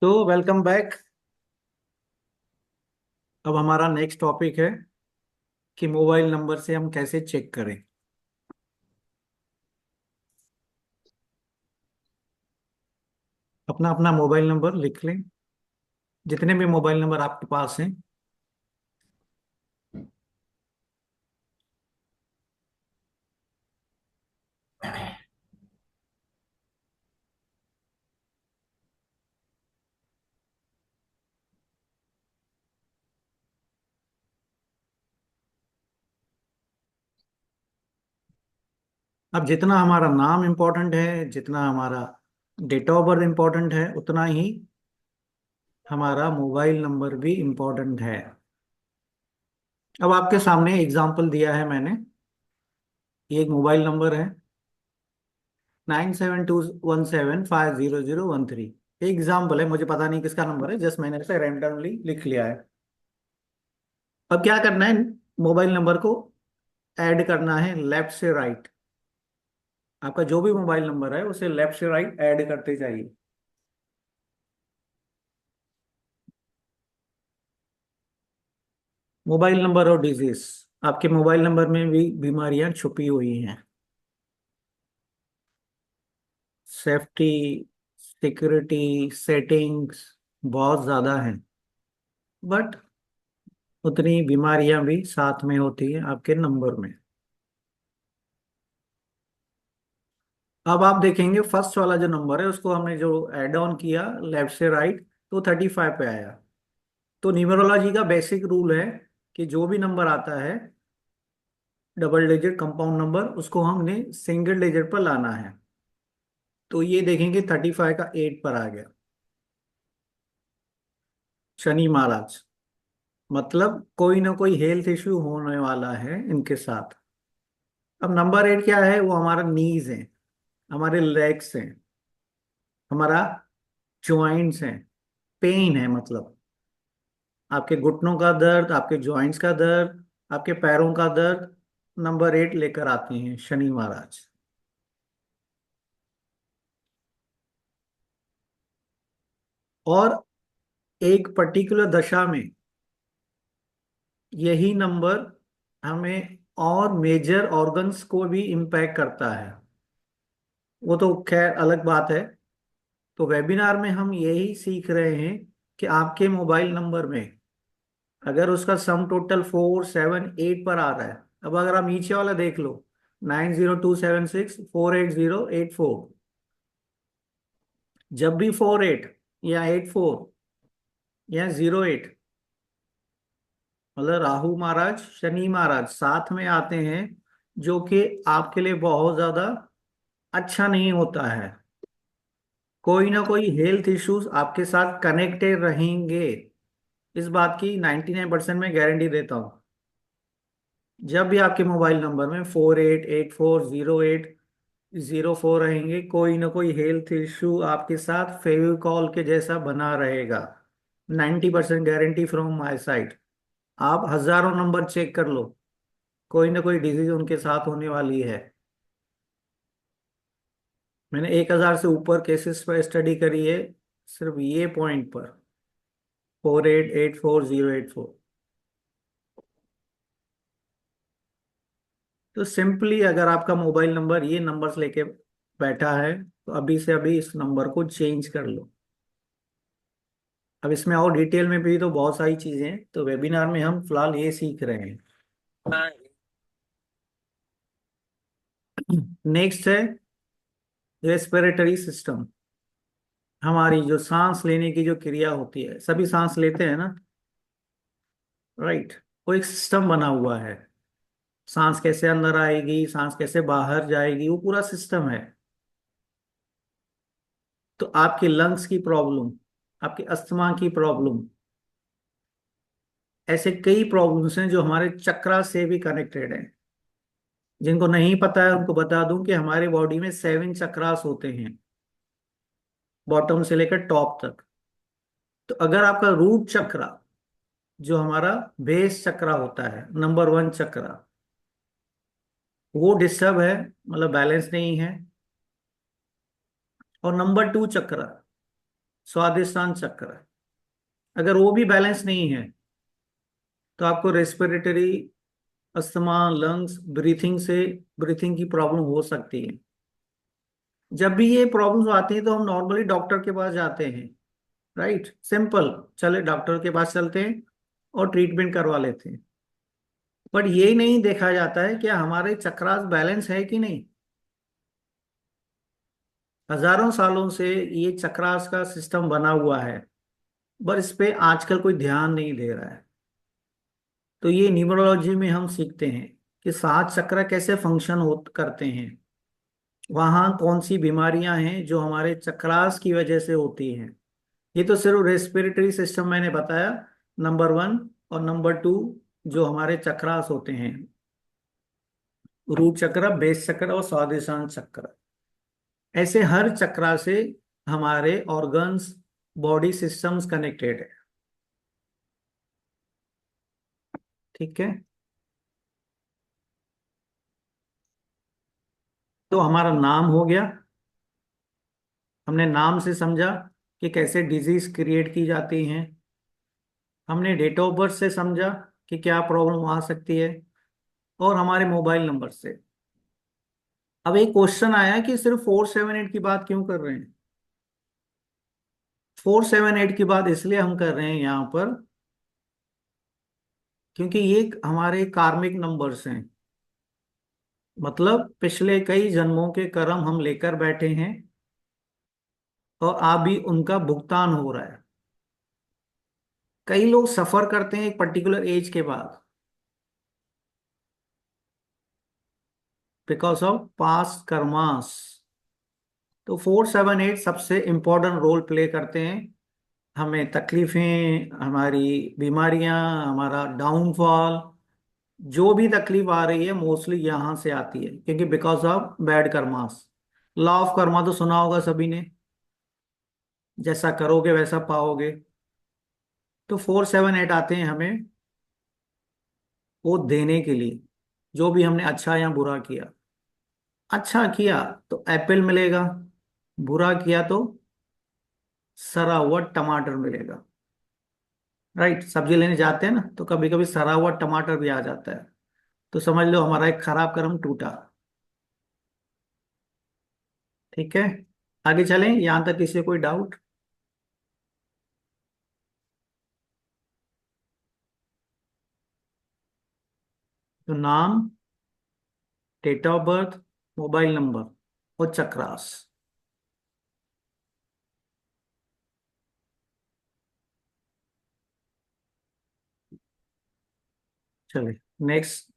तो welcome back. अब हमारा नेक्स्ट टॉपिक है कि मोबाइल नंबर से हम कैसे चेक करें। अपना अपना मोबाइल नंबर लिख लें, जितने भी मोबाइल नंबर आपके पास हैं। अब जितना हमारा नाम इम्पोर्टेंट है, जितना हमारा डेट ऑफ बर्थ इम्पोर्टेंट है, उतना ही हमारा मोबाइल नंबर भी इम्पोर्टेंट है। अब आपके सामने एग्जांपल दिया है मैंने। ये एक मोबाइल नंबर है, 9721750013। एग्जाम्पल है, मुझे पता नहीं किसका नंबर है, जस्ट मैंने इसे रैंडमली लिख लिया है। अब क्या करना है, मोबाइल नंबर को ऐड करना है लेफ्ट से राइट। आपका जो भी मोबाइल नंबर है उसे लेफ्ट से राइट ऐड करते जाइए। मोबाइल नंबर और डिजीज, आपके मोबाइल नंबर में भी बीमारियां छुपी हुई हैं। सेफ्टी, सिक्योरिटी सेटिंग्स बहुत ज्यादा हैं, बट उतनी बीमारियां भी साथ में होती है आपके नंबर में। अब आप देखेंगे फर्स्ट वाला जो नंबर है उसको हमने जो ऐड ऑन किया लेफ्ट से राइट, तो 35 पे आया। तो न्यूमरोलॉजी का बेसिक रूल है कि जो भी नंबर आता है डबल डिजिट कंपाउंड नंबर, उसको हमने सिंगल डिजिट पर लाना है। तो ये देखेंगे 35 का 8 पर आ गया। शनि महाराज, मतलब कोई ना कोई हेल्थ इश्यू होने वाला है इनके साथ। अब नंबर 8 क्या है, वो हमारा नीज है, हमारे लेग्स हैं, हमारा जॉइंट्स हैं, पेन है, मतलब आपके घुटनों का दर्द, आपके जॉइंट्स का दर्द, आपके पैरों का दर्द, नंबर 8 लेकर आते हैं शनि महाराज। और एक पर्टिकुलर दशा में यही नंबर हमें और मेजर ऑर्गन्स को भी इम्पैक्ट करता है। वो तो खैर अलग बात है। तो वेबिनार में हम यही सीख रहे हैं कि आपके मोबाइल नंबर में अगर उसका सम टोटल 478 पर आ रहा है। अब अगर आप नीचे वाला देख लो, 9027648084, जब भी 48 या 84 या 08, मतलब राहु महाराज शनि महाराज साथ में आते हैं, जो कि आपके लिए बहुत ज्यादा अच्छा नहीं होता है। कोई ना कोई हेल्थ इश्यूज आपके साथ कनेक्टेड रहेंगे, इस बात की 99% में गारंटी देता हूं। जब भी आपके मोबाइल नंबर में 48840804 रहेंगे, कोई ना कोई हेल्थ इश्यू आपके साथ फेविकॉल के जैसा बना रहेगा। 90% गारंटी फ्रॉम माय साइड। आप हजारों नंबर चेक कर लो, कोई ना कोई डिजीज उनके साथ होने वाली है। मैंने 1000 से ऊपर केसेस पर स्टडी करी है, सिर्फ ये पॉइंट पर, 48840804। तो सिंपली अगर आपका मोबाइल नंबर ये नंबर्स लेके बैठा है, तो अभी से अभी इस नंबर को चेंज कर लो। अब इसमें और डिटेल में भी तो बहुत सारी चीजें हैं, तो वेबिनार में हम फिलहाल ये सीख रहे हैं। नेक्स्ट है रेस्पिरेटरी सिस्टम। हमारी जो सांस लेने की जो क्रिया होती है, सभी सांस लेते हैं ना, राइट। वो एक सिस्टम बना हुआ है। सांस कैसे अंदर आएगी, सांस कैसे बाहर जाएगी, वो पूरा सिस्टम है। तो आपकी लंग्स की प्रॉब्लम, आपकी अस्थमा की प्रॉब्लम, ऐसे कई प्रॉब्लम्स हैं जो हमारे चक्रा से भी कनेक्टेड हैं। जिनको नहीं पता है उनको बता दूं कि हमारे बॉडी में 7 चक्रास होते हैं, बॉटम से लेकर टॉप तक। तो अगर आपका रूट चक्रा, जो हमारा बेस चक्रा होता है, नंबर 1 चक्रा, वो डिस्टर्ब है, मतलब बैलेंस नहीं है, और नंबर 2 चक्र, स्वादिष्टान चक्र, अगर वो भी बैलेंस नहीं है तो आपको रेस्पिरेटरी, अस्थमा, लंग्स, ब्रीथिंग की प्रॉब्लम हो सकती है। जब भी ये प्रॉब्लम्स आती हैं तो हम नॉर्मली डॉक्टर के पास जाते हैं, राइट, सिंपल, चले डॉक्टर के पास चलते हैं और ट्रीटमेंट करवा लेते हैं। बट ये नहीं देखा जाता है कि हमारे चक्रास बैलेंस है कि नहीं। हजारों सालों से ये चक्रास का सिस्टम बना हुआ है, पर इस पे आजकल कोई ध्यान नहीं दे रहा है। तो ये न्यूमरोलॉजी में हम सीखते हैं कि 7 चक्र कैसे फंक्शन हो करते हैं, वहाँ कौन सी बीमारियां हैं जो हमारे चक्रास की वजह से होती हैं। ये तो सिर्फ रेस्पिरेटरी सिस्टम मैंने बताया, नंबर 1, और नंबर 2 जो हमारे चक्रास होते हैं, रूट चक्र, बेस चक्र और स्वादिष्टान चक्र। ऐसे हर चक्रा से हमारे ऑर्गन्स, बॉडी सिस्टम्स कनेक्टेड है। ठीक है, तो हमारा नाम हो गया, हमने नाम से समझा कि कैसे डिजीज क्रिएट की जाती हैं। हमने डेट ऑफ बर्थ से समझा कि क्या प्रॉब्लम आ सकती है, और हमारे मोबाइल नंबर से। अब एक क्वेश्चन आया कि सिर्फ 478 की बात क्यों कर रहे हैं। 478 की बात इसलिए हम कर रहे हैं यहाँ पर क्योंकि ये हमारे कार्मिक नंबर्स हैं। मतलब पिछले कई जन्मों के कर्म हम लेकर बैठे हैं, और अभी उनका भुगतान हो रहा है। कई लोग सफर करते हैं एक पर्टिकुलर एज के बाद, बिकॉज ऑफ पास्ट कर्मास। तो 478 सबसे इंपॉर्टेंट रोल प्ले करते हैं। हमें तकलीफें, हमारी बीमारियां, हमारा डाउनफॉल, जो भी तकलीफ आ रही है मोस्टली यहाँ से आती है, क्योंकि because of bad karmas. Law of Karma तो सुना होगा सभी ने, जैसा करोगे वैसा पाओगे। तो 478 आते हैं हमें वो देने के लिए, जो भी हमने अच्छा या बुरा किया। अच्छा किया तो एप्पल मिलेगा, बुरा किया तो सड़ा हुआ टमाटर मिलेगा। राइट, सब्जी लेने जाते हैं ना तो कभी कभी सड़ा हुआ टमाटर भी आ जाता है। तो समझ लो हमारा एक खराब कर्म टूटा। ठीक है, आगे चलें, यहां तक किसी को कोई डाउट? तो नाम, date of birth, mobile number और चक्रास। चलिए नेक्स्ट।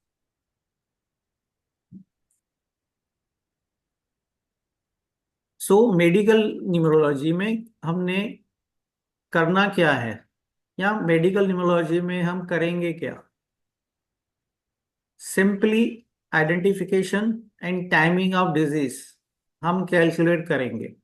सो मेडिकल न्यूमरोलॉजी में हमने करना क्या है, या मेडिकल न्यूमरोलॉजी में हम करेंगे क्या? Simply identification and timing of disease हम कैलकुलेट करेंगे।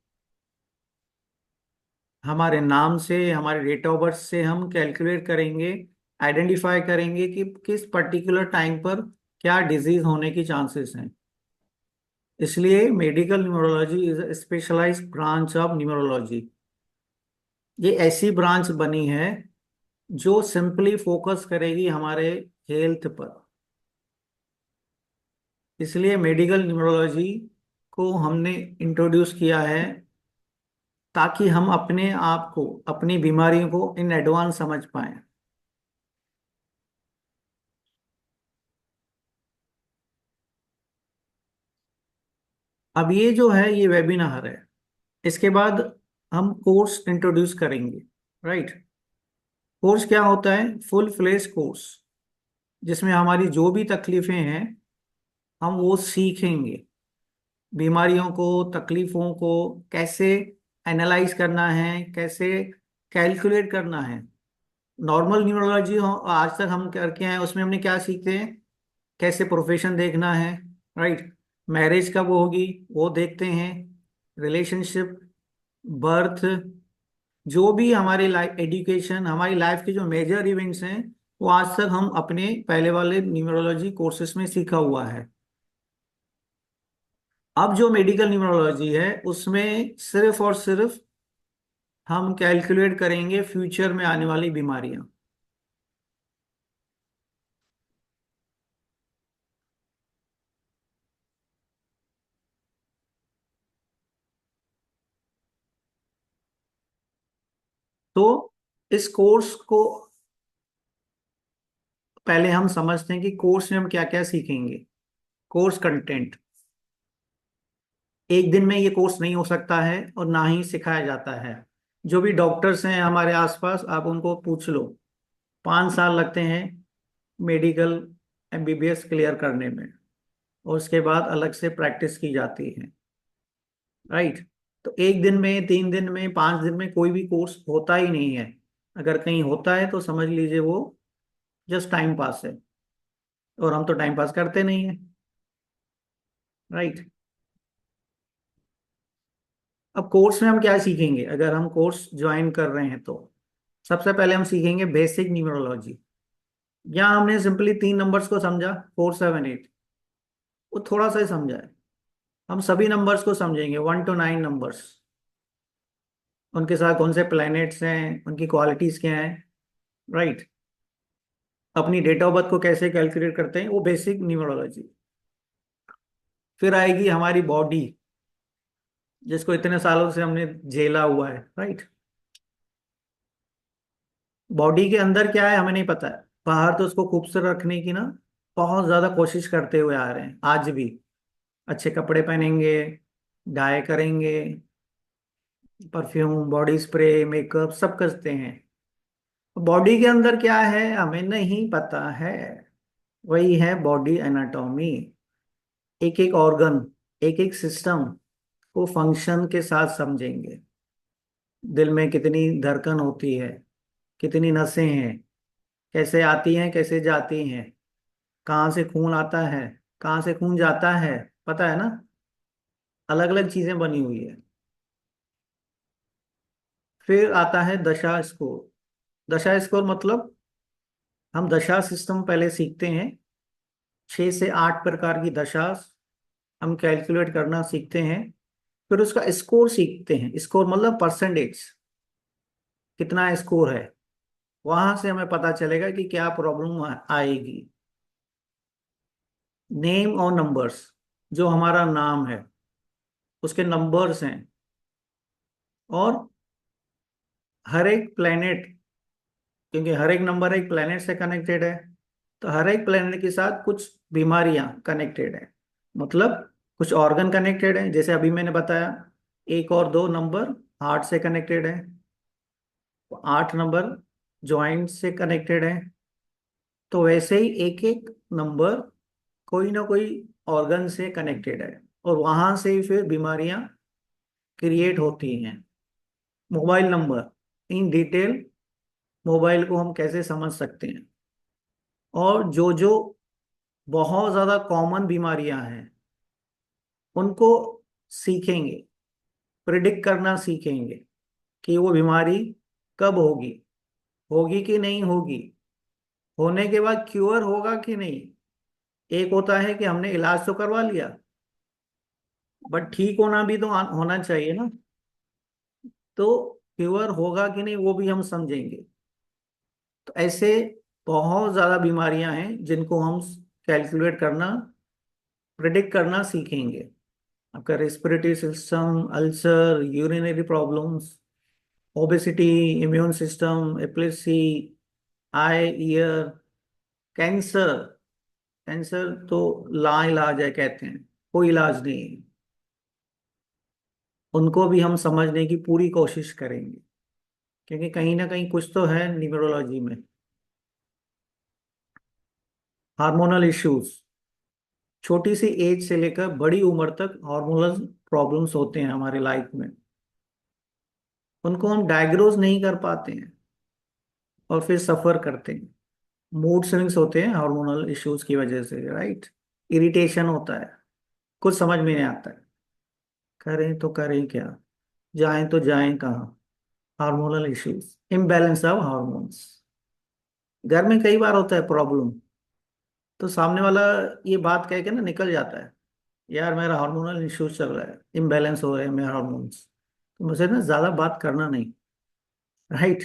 हमारे नाम से, हमारे डेट ऑफ बर्थ से हम कैलकुलेट करेंगे, आइडेंटिफाई करेंगे कि किस पर्टिकुलर टाइम पर क्या डिजीज होने की चांसेस हैं। इसलिए medical numerology is a specialised branch of numerology. ये ऐसी ब्रांच बनी है जो सिंपली फोकस करेगी हमारे हेल्थ पर। इसलिए मेडिकल न्यूमरोलॉजी को हमने इंट्रोड्यूस किया है, ताकि हम अपने आप को, अपनी बीमारियों को इन एडवांस समझ पाएं। अब ये जो है ये वेबिनार है, इसके बाद हम कोर्स इंट्रोड्यूस करेंगे। राइट, कोर्स क्या होता है? फुल फ्लेश कोर्स, जिसमें हमारी जो भी तकलीफें हैं हम वो सीखेंगे। बीमारियों को, तकलीफों को कैसे एनालाइज करना है, कैसे कैलकुलेट करना है। नॉर्मल न्यूरोलॉजी आज तक हम करके आए, उसमें हमने क्या सीखते हैं? कैसे प्रोफेशन देखना है, राइट, मैरिज कब होगी वो देखते हैं, रिलेशनशिप, बर्थ, जो भी हमारी लाइफ, एजुकेशन, हमारी लाइफ के जो मेजर इवेंट्स हैं वो आज तक हम अपने पहले वाले न्यूमरोलॉजी कोर्सेज में सीखा हुआ है। अब जो मेडिकल न्यूमरोलॉजी है उसमें सिर्फ और सिर्फ हम कैलकुलेट करेंगे फ्यूचर में आने वाली बीमारियां। तो इस कोर्स को पहले हम समझते हैं कि कोर्स में हम क्या क्या सीखेंगे। कोर्स कंटेंट, एक दिन में ये कोर्स नहीं हो सकता है और ना ही सिखाया जाता है। जो भी डॉक्टर्स हैं हमारे आसपास, आप उनको पूछ लो, 5 साल लगते हैं मेडिकल एमबीबीएस क्लियर करने में, और उसके बाद अलग से प्रैक्टिस की जाती है। राइट। तो एक दिन में, 3 दिन में, 5 दिन में कोई भी कोर्स होता ही नहीं है। अगर कहीं होता है तो समझ लीजिए वो जस्ट टाइम पास है, और हम तो टाइम पास करते नहीं है। राइट। अब कोर्स में हम क्या सीखेंगे अगर हम कोर्स ज्वाइन कर रहे हैं तो? सबसे पहले हम सीखेंगे बेसिक न्यूमरोलॉजी। यहाँ हमने सिंपली 3 नंबर्स को समझा, 4, 7, 8। वो थोड़ा सा ही समझा है। हम सभी नंबर्स को समझेंगे, 1 to 9 नंबर्स, उनके साथ कौन से प्लैनेट्स हैं, उनकी क्वालिटीज क्या हैं। राइट। अपनी डेट ऑफ बर्थ को कैसे कैलकुलेट करते हैं, वो बेसिक न्यूमरोलॉजी। फिर आएगी हमारी बॉडी, जिसको इतने सालों से हमने झेला हुआ है। राइट। बॉडी के अंदर क्या है हमें नहीं पता है, बाहर तो उसको खूबसूरत रखने की ना बहुत ज्यादा कोशिश करते हुए आ रहे हैं आज भी। अच्छे कपड़े पहनेंगे, डाई करेंगे, परफ्यूम, बॉडी स्प्रे, मेकअप सब करते हैं। बॉडी के अंदर क्या है हमें नहीं पता है। वही है बॉडी एनाटॉमी। एक एक ऑर्गन, एक एक सिस्टम को फंक्शन के साथ समझेंगे। दिल में कितनी धड़कन होती है, कितनी नसें हैं, कैसे आती हैं कैसे जाती हैं, कहाँ से खून आता है, कहाँ से खून जाता है, पता है ना? अलग अलग चीजें बनी हुई है। फिर आता है दशा स्कोर। दशा स्कोर मतलब हम दशा सिस्टम पहले सीखते हैं। 6 से 8 प्रकार की दशा हम कैलकुलेट करना सीखते हैं। फिर उसका स्कोर सीखते हैं। स्कोर मतलब परसेंटेज, कितना स्कोर है। वहां से हमें पता चलेगा कि क्या प्रॉब्लम आएगी। नेम और नंबर्स, जो हमारा नाम है उसके नंबर्स हैं। और हर एक प्लेनेट, क्योंकि हर एक नंबर एक प्लेनेट से कनेक्टेड है, तो हर एक प्लेनेट के साथ कुछ बीमारियां कनेक्टेड है। मतलब कुछ ऑर्गन कनेक्टेड है, जैसे अभी मैंने बताया 1 और 2 नंबर हार्ट से कनेक्टेड है, 8 नंबर जॉइंट से कनेक्टेड है। तो वैसे ही एक एक नंबर कोई ना कोई ऑर्गन से कनेक्टेड है, और वहां से ही फिर बीमारियां क्रिएट होती हैं। Mobile number, in detail mobile को हम कैसे समझ सकते हैं। और जो जो बहुत ज्यादा कॉमन बीमारियां हैं उनको सीखेंगे, प्रिडिक्ट करना सीखेंगे कि वो बीमारी कब होगी, होगी कि नहीं होगी, होने के बाद क्योर होगा कि नहीं। एक होता है कि हमने इलाज तो करवा लिया, बट ठीक होना भी तो होना चाहिए ना। तो क्योर होगा कि नहीं वो भी हम समझेंगे। तो ऐसे बहुत ज्यादा बीमारियां हैं जिनको हम कैलकुलेट करना, प्रिडिक्ट करना सीखेंगे। आपका respiratory system, ulcer, urinary problems, obesity, immune system, epilepsy, eye ear, cancer. Cancer तो लाइलाज है कहते हैं, कोई इलाज नहीं है। उनको भी हम समझने की पूरी कोशिश करेंगे, क्योंकि कहीं ना कहीं कुछ तो है न्यूमरोलॉजी में। हार्मोनल इश्यूज, छोटी सी एज से लेकर बड़ी उम्र तक हार्मोनल प्रॉब्लम्स होते हैं हमारे लाइफ में। उनको हम डायग्नोज नहीं कर पाते हैं और फिर सफर करते हैं। मूड स्विंग्स होते हैं हार्मोनल इश्यूज की वजह से। राइट। इरिटेशन होता है, कुछ समझ में नहीं आता है, करें तो करें क्या, जाएं तो जाएं कहाँ। Hormonal issues, imbalance of hormones. घर में कई बार होता है प्रॉब्लम, तो सामने वाला ये बात कह के ना निकल जाता है, यार मेरा हार्मोनल इश्यूज चल रहा है, इम्बैलेंस हो रहे हैं मेरे हार्मोन्स, तो मुझे ना ज्यादा बात करना नहीं। राइट।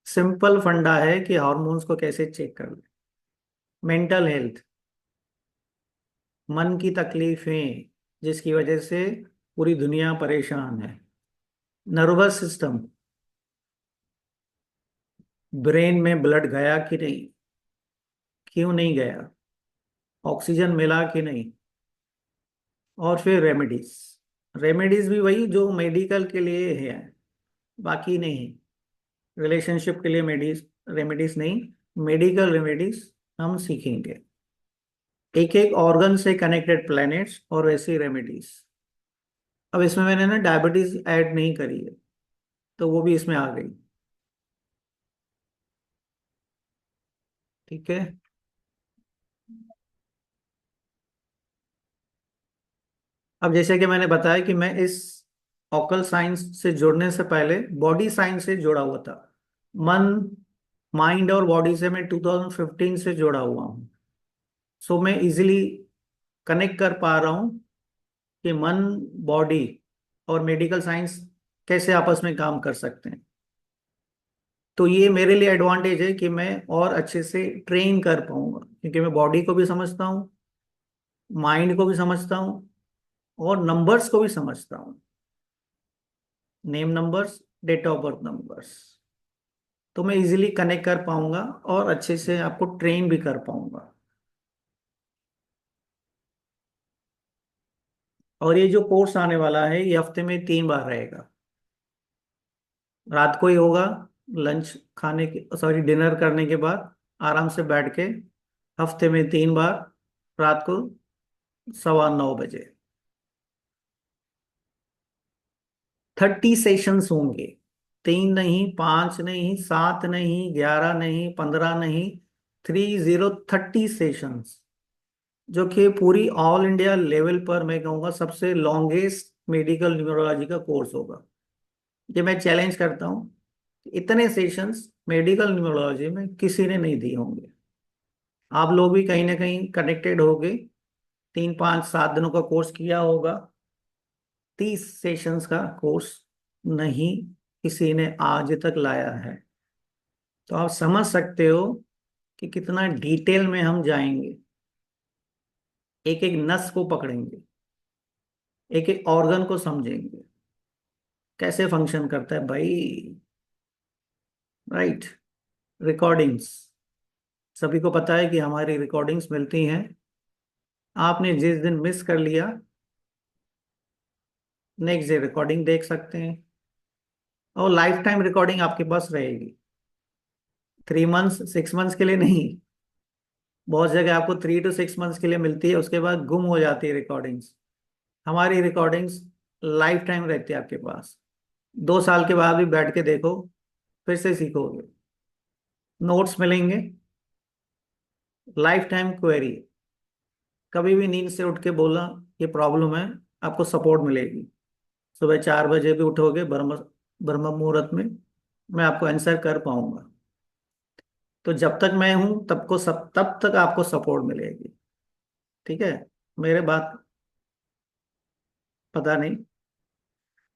सिंपल फंडा है कि हार्मोन्स को कैसे चेक कर ले। मेंटल हेल्थ, मन की तकलीफें जिसकी वजह से पूरी दुनिया परेशान है। नर्वस सिस्टम, ब्रेन में ब्लड गया कि नहीं, क्यों नहीं गया, ऑक्सीजन मिला कि नहीं। और फिर रेमेडीज, रेमेडीज भी वही जो मेडिकल के लिए है, बाकी नहीं। रिलेशनशिप के लिए मेडीज रेमेडीज नहीं, मेडिकल रेमेडीज हम सीखेंगे। एक एक ऑर्गन से कनेक्टेड प्लैनेट्स और वैसी रेमेडीज। अब इसमें मैंने ना डायबिटीज ऐड नहीं करी है, तो वो भी इसमें आ गई। ठीक है। अब जैसे कि मैंने बताया कि मैं इस ऑकल साइंस से जुड़ने से पहले बॉडी साइंस से जुड़ा हुआ था। मन, माइंड और बॉडी से मैं 2015 से जुड़ा हुआ हूँ। सो मैं इजिली कनेक्ट कर पा रहा हूँ कि मन, बॉडी और मेडिकल साइंस कैसे आपस में काम कर सकते हैं। तो ये मेरे लिए एडवांटेज है कि मैं और अच्छे से ट्रेन कर पाऊंगा, क्योंकि मैं बॉडी को भी समझता हूँ, माइंड को भी समझता हूँ और नंबर्स को भी समझता हूँ। Name numbers, date of birth numbers. तो मैं इजीली कनेक्ट कर पाऊंगा और अच्छे से आपको ट्रेन भी कर पाऊंगा। और ये जो कोर्स आने वाला है ये हफ्ते में 3 बार रहेगा। रात को ही होगा, लंच खाने के, सॉरी, डिनर करने के बाद आराम से बैठ के। हफ्ते में 3 बार, रात को 9:15 बजे। 30 सेशंस होंगे। 3 नहीं, 5 नहीं, 7 नहीं, 11 नहीं, 15 नहीं, 30 सेशंस। जो कि पूरी ऑल इंडिया लेवल पर मैं कहूँगा सबसे लॉन्गेस्ट मेडिकल न्यूरोलॉजी का कोर्स होगा। ये मैं चैलेंज करता हूँ, इतने सेशंस मेडिकल न्यूरोलॉजी में किसी ने नहीं दिए होंगे। आप लोग भी कहीं ना कहीं कनेक्टेड होगे, 3, 5, 7 दिनों का कोर्स किया होगा। 30 सेशंस का कोर्स नहीं किसी ने आज तक लाया है। तो आप समझ सकते हो कि कितना डिटेल में हम जाएंगे, एक एक नस को पकड़ेंगे, एक एक ऑर्गन को समझेंगे, कैसे फंक्शन करता है भाई। राइट। रिकॉर्डिंग्स, सभी को पता है कि हमारी रिकॉर्डिंग्स मिलती हैं। आपने जिस दिन मिस कर लिया, नेक्स्ट डे रिकॉर्डिंग देख सकते हैं। और लाइफ टाइम रिकॉर्डिंग आपके पास रहेगी, 3 मंथ्स 6 मंथ्स के लिए नहीं। बहुत जगह आपको 3 to 6 मंथ्स के लिए मिलती है, उसके बाद गुम हो जाती है रिकॉर्डिंग्स। हमारी रिकॉर्डिंग्स लाइफ टाइम रहती है आपके पास। 2 साल के बाद भी बैठ के देखो, फिर से सीखोगे। नोट्स मिलेंगे, लाइफ टाइम क्वेरी। कभी भी नींद से उठ के बोला ये प्रॉब्लम है, आपको सपोर्ट मिलेगी। सुबह 4 बजे भी उठोगे ब्रह्म ब्रह्म मुहूर्त में, मैं आपको आंसर कर पाऊंगा। तो जब तक मैं हूं तब तक आपको सपोर्ट मिलेगी। ठीक है। मेरे बात पता नहीं,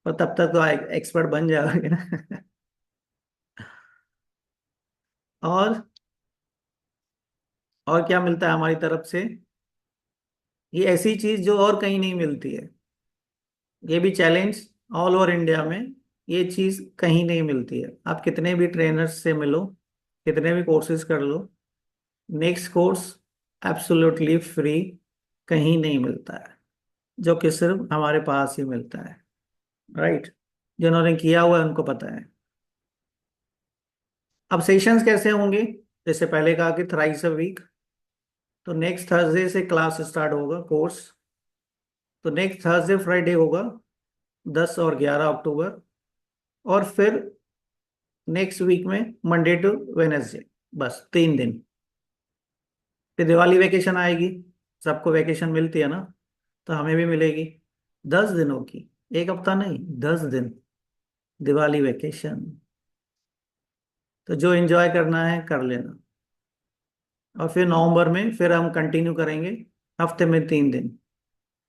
पर तब तक तो एक्सपर्ट बन जाओगे ना। और और क्या मिलता है हमारी तरफ से, ये ऐसी चीज जो और कहीं नहीं मिलती है। ये भी चैलेंज, ऑल ओवर इंडिया में ये चीज कहीं नहीं मिलती है। आप कितने भी ट्रेनर्स से मिलो, कितने भी कोर्सेज कर लो, नेक्स्ट कोर्स एब्सोल्युटली फ्री कहीं नहीं मिलता है, जो कि सिर्फ हमारे पास ही मिलता है। राइट। जिन्होंने किया हुआ है उनको पता है। अब सेशंस कैसे होंगे, जैसे पहले कहा कि थ्राइस अ वीक। तो नेक्स्ट थर्सडे से क्लास स्टार्ट होगा, कोर्स। तो नेक्स्ट थर्सडे फ्राइडे होगा, 10 और 11 अक्टूबर। और फिर नेक्स्ट वीक में मंडे टू वेनेसडे, बस 3 दिन। फिर दिवाली वेकेशन आएगी, सबको वेकेशन मिलती है ना, तो हमें भी मिलेगी 10 दिनों की। एक हफ्ता नहीं, 10 दिन दिवाली वेकेशन। तो जो एंजॉय करना है कर लेना। और फिर नवंबर में फिर हम कंटिन्यू करेंगे हफ्ते में 3 दिन।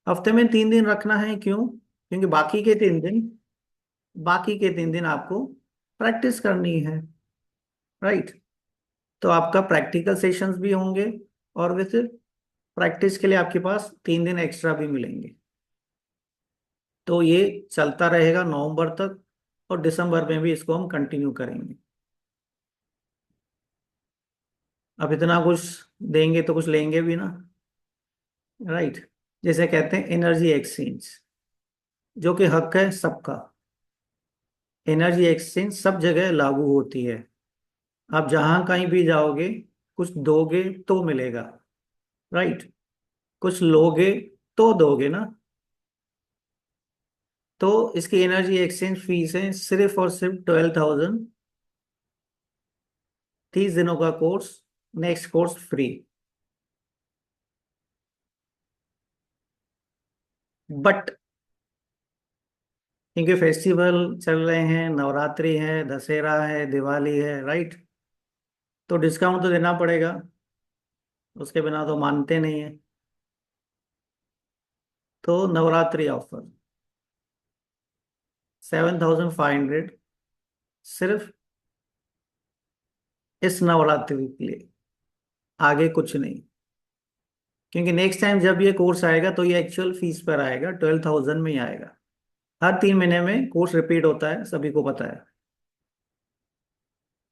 हफ्ते में 3 दिन रखना है क्यों? क्योंकि बाकी के 3 दिन आपको प्रैक्टिस करनी है, राइट? तो आपका प्रैक्टिकल सेशंस भी होंगे, और वैसे प्रैक्टिस के लिए आपके पास 3 दिन एक्स्ट्रा भी मिलेंगे। तो ये चलता रहेगा नवंबर तक, और दिसंबर में भी इसको हम कंटिन्यू करेंगे। अब इतना कुछ देंगे तो कुछ लेंगे भी ना, राइट? जैसे कहते हैं एनर्जी एक्सचेंज, जो कि हक है सबका। एनर्जी एक्सचेंज सब जगह लागू होती है। आप जहां कहीं भी जाओगे, कुछ दोगे तो मिलेगा, राइट? कुछ लोगे तो दोगे ना। तो इसकी एनर्जी एक्सचेंज फीस है सिर्फ और सिर्फ 12,000। 30 दिनों का course, next course free. But क्योंकि फेस्टिवल चल रहे हैं, नवरात्रि है, दशहरा है, दिवाली है, राइट? तो डिस्काउंट तो देना पड़ेगा, उसके बिना तो मानते नहीं है। तो नवरात्रि ऑफर 7,500, सिर्फ इस नवरात्रि के लिए, आगे कुछ नहीं। क्योंकि नेक्स्ट टाइम जब ये कोर्स आएगा तो ये एक्चुअल फीस पर आएगा, 12,000 में ही आएगा। हर 3 महीने में कोर्स रिपीट होता है, सभी को पता है।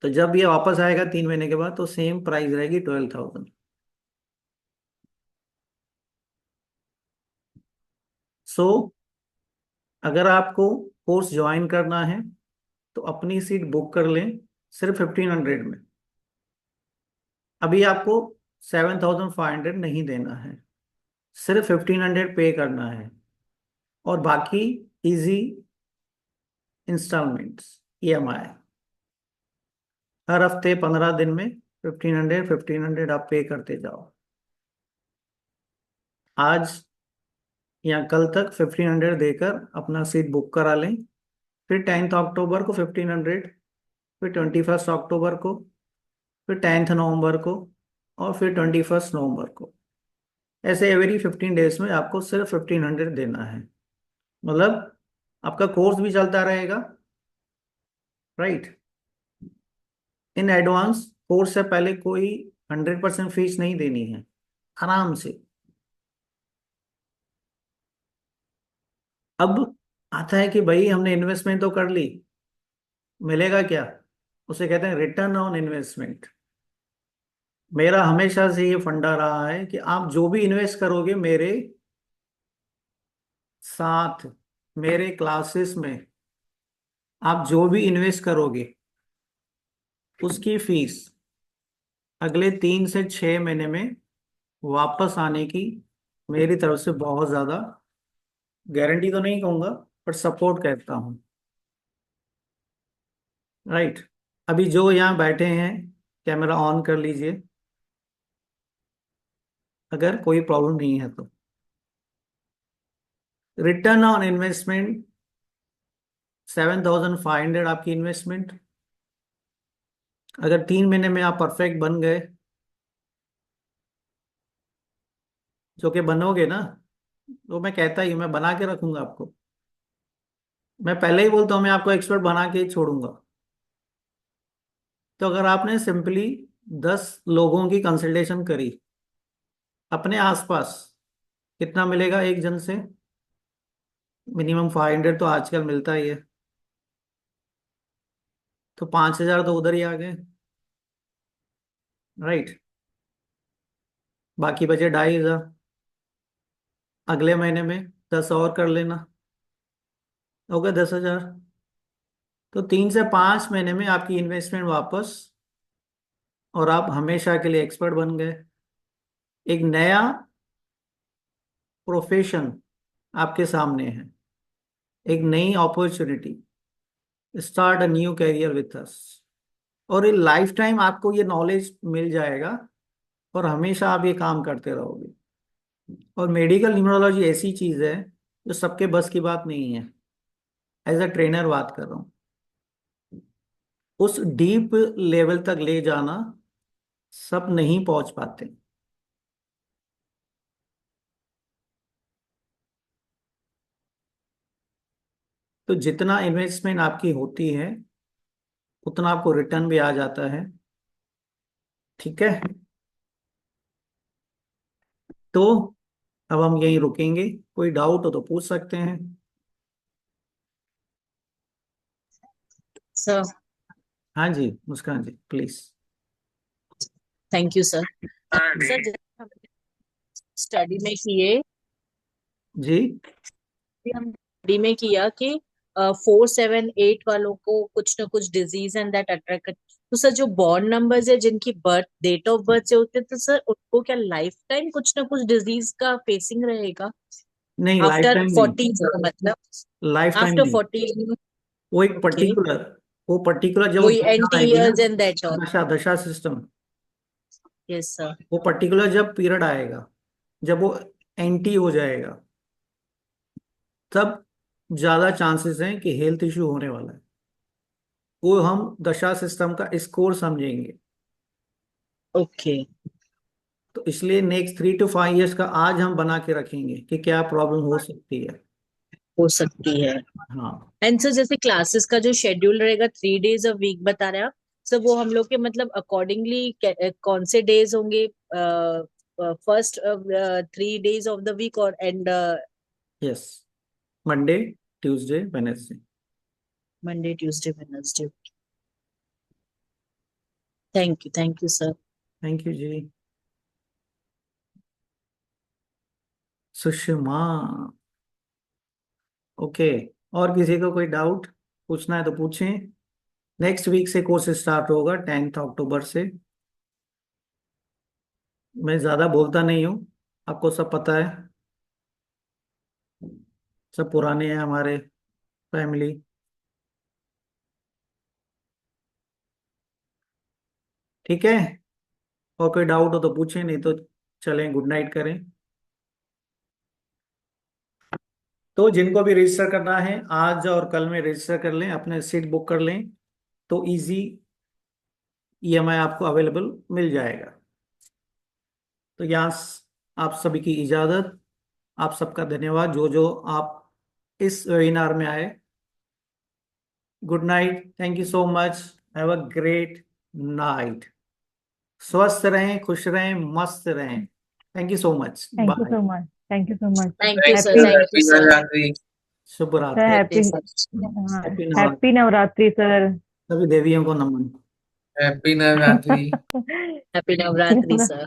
तो जब ये वापस आएगा 3 महीने के बाद, तो सेम प्राइस रहेगी 12,000। सो अगर आपको कोर्स ज्वाइन करना है तो अपनी सीट बुक कर लें, सिर्फ 1,500 में। अभी आपको 7,500 नहीं देना है, सिर्फ 1,500 पे करना है, और बाकी इजी इंस्टॉलमेंट्स, EMI। हर हफ्ते 15 दिन में 1,500 आप पे करते जाओ। आज या कल तक 1,500 देकर अपना सीट बुक करा लें। फिर 10th अक्टूबर को 1,500, फिर 21st अक्टूबर को, फिर 10th नवंबर को, और फिर 21st नवंबर को। ऐसे एवरी 15 डेज में आपको सिर्फ 1,500 देना है। मतलब आपका कोर्स भी चलता रहेगा, राइट? इन एडवांस कोर्स से पहले कोई 100% फीस नहीं देनी है, आराम से। अब आता है कि भाई हमने इन्वेस्टमेंट तो कर ली, मिलेगा क्या? उसे कहते हैं रिटर्न ऑन इन्वेस्टमेंट। मेरा हमेशा से ये फंडा रहा है कि आप जो भी इन्वेस्ट करोगे मेरे साथ, मेरे क्लासेस में, आप जो भी इन्वेस्ट करोगे उसकी फीस अगले 3 से 6 महीने में वापस आने की मेरी तरफ से बहुत ज्यादा, गारंटी तो नहीं कहूंगा, पर सपोर्ट कहता हूँ, राइट? अभी जो यहाँ बैठे हैं, कैमरा ऑन कर लीजिए, अगर कोई प्रॉब्लम नहीं है तो। रिटर्न ऑन इन्वेस्टमेंट 7,500 आपकी इन्वेस्टमेंट। अगर 3 महीने में आप परफेक्ट बन गए, जो कि बनोगे ना, तो मैं कहता ही हूं, मैं बना के रखूंगा आपको। मैं पहले ही बोलता हूँ, मैं आपको एक्सपर्ट बना के ही छोड़ूंगा। तो अगर आपने सिंपली 10 लोगों की कंसल्टेशन करी अपने आसपास, कितना मिलेगा एक जन से? मिनिमम 500 तो आजकल मिलता ही है। तो 5,000 तो उधर ही आ गए, राइट? बाकी बचे 2,500। अगले महीने में 10 और कर लेना, हो गए 10,000। तो 3 से 5 महीने में आपकी इन्वेस्टमेंट वापस, और आप हमेशा के लिए एक्सपर्ट बन गए। एक नया प्रोफेशन आपके सामने है, एक नई opportunity. Start a new career with us. और ये लाइफ टाइम आपको ये नॉलेज मिल जाएगा, और हमेशा आप ये काम करते रहोगे। और मेडिकल न्यूमरोलॉजी ऐसी चीज है जो सबके बस की बात नहीं है। एज अ ट्रेनर बात कर रहा हूँ, उस डीप लेवल तक ले जाना सब नहीं पहुंच पाते। तो जितना इन्वेस्टमेंट आपकी होती है उतना आपको रिटर्न भी आ जाता है। ठीक है, तो अब हम यहीं रुकेंगे, कोई डाउट हो तो पूछ सकते हैं। सर, हाँ जी Muskan ji please. Thank you sir. Sir, जैसे हमने स्टडी में किए, जी हम स्टडी में किया कि 4, 7, 8 वालों को कुछ ना कुछ डिजीज एंड दैट अट्रैक्ट। तो सर, जो बॉर्न नंबर्स है जिनकी बर्थ डेट ऑफ बर्थ से होते हैं, तो सर उनको क्या लाइफ टाइम कुछ ना कुछ डिजीज का फेसिंग रहेगा नहीं, लाइफ आफ्टर टाइम नहीं। 40, मतलब लाइफ टाइम आफ्टर नहीं। 40? वो एक ओके, पर्टिकुलर, वो पर्टिकुलर जब वो वही दशा एंटी आएगी ना, ईयर्स एंड दैट ऑल। दशा दशा सिस्टम, यस सर। वो पर्टिकुलर जब पीरियड आएगा, जब वो एंटी हो जाएगा, तब ज्यादा चांसेस हैं कि हेल्थ इश्यू होने वाला है। वो हम दशा सिस्टम का स्कोर समझेंगे। ओके, तो इसलिए नेक्स्ट 3 to 5 years का आज हम बना के रखेंगे कि क्या प्रॉब्लम हो सकती है। हो सकती है। हाँ। एंड सर, जैसे क्लासेस का जो शेड्यूल रहेगा, 3 days अ वीक बता रहे हैं आप, सर वो हम लोग के मतलब अकॉर्डिंगली कौन से डेज होंगे? First 3 days of the week और and yes, Monday Tuesday Wednesday. Monday, Tuesday, Wednesday. Thank you sir. Thank you जी। सुषमा, ओके। और किसी को कोई डाउट पूछना है तो पूछें। नेक्स्ट वीक से कोर्स स्टार्ट होगा 10th अक्टूबर से। मैं ज़्यादा बोलता नहीं हूँ, आपको सब पता है, सब पुराने हैं हमारे फैमिली। ठीक है, और कोई डाउट हो तो पूछें, नहीं तो चलें गुड नाइट करें। तो जिनको भी रजिस्टर करना है आज और कल में रजिस्टर कर लें, अपने सीट बुक कर लें, तो इजी ईएमआई आपको अवेलेबल मिल जाएगा। तो यहाँ आप सभी की इजाज़त, आप सबका धन्यवाद जो जो आप इस वेबिनार में आए। Good night, thank you so much, have a great night. स्वस्थ रहें, खुश रहें, मस्त रहें। Thank you so much, thank you bye. So much, thank you so much. Thank you sir, happy thank you sir. शुभ sir, रात्रि। Good day happy, sir. हाँ, happy Navratri. Happy Navratri sir. सभी देवियों को नमन। Happy Navratri. Happy Navratri sir.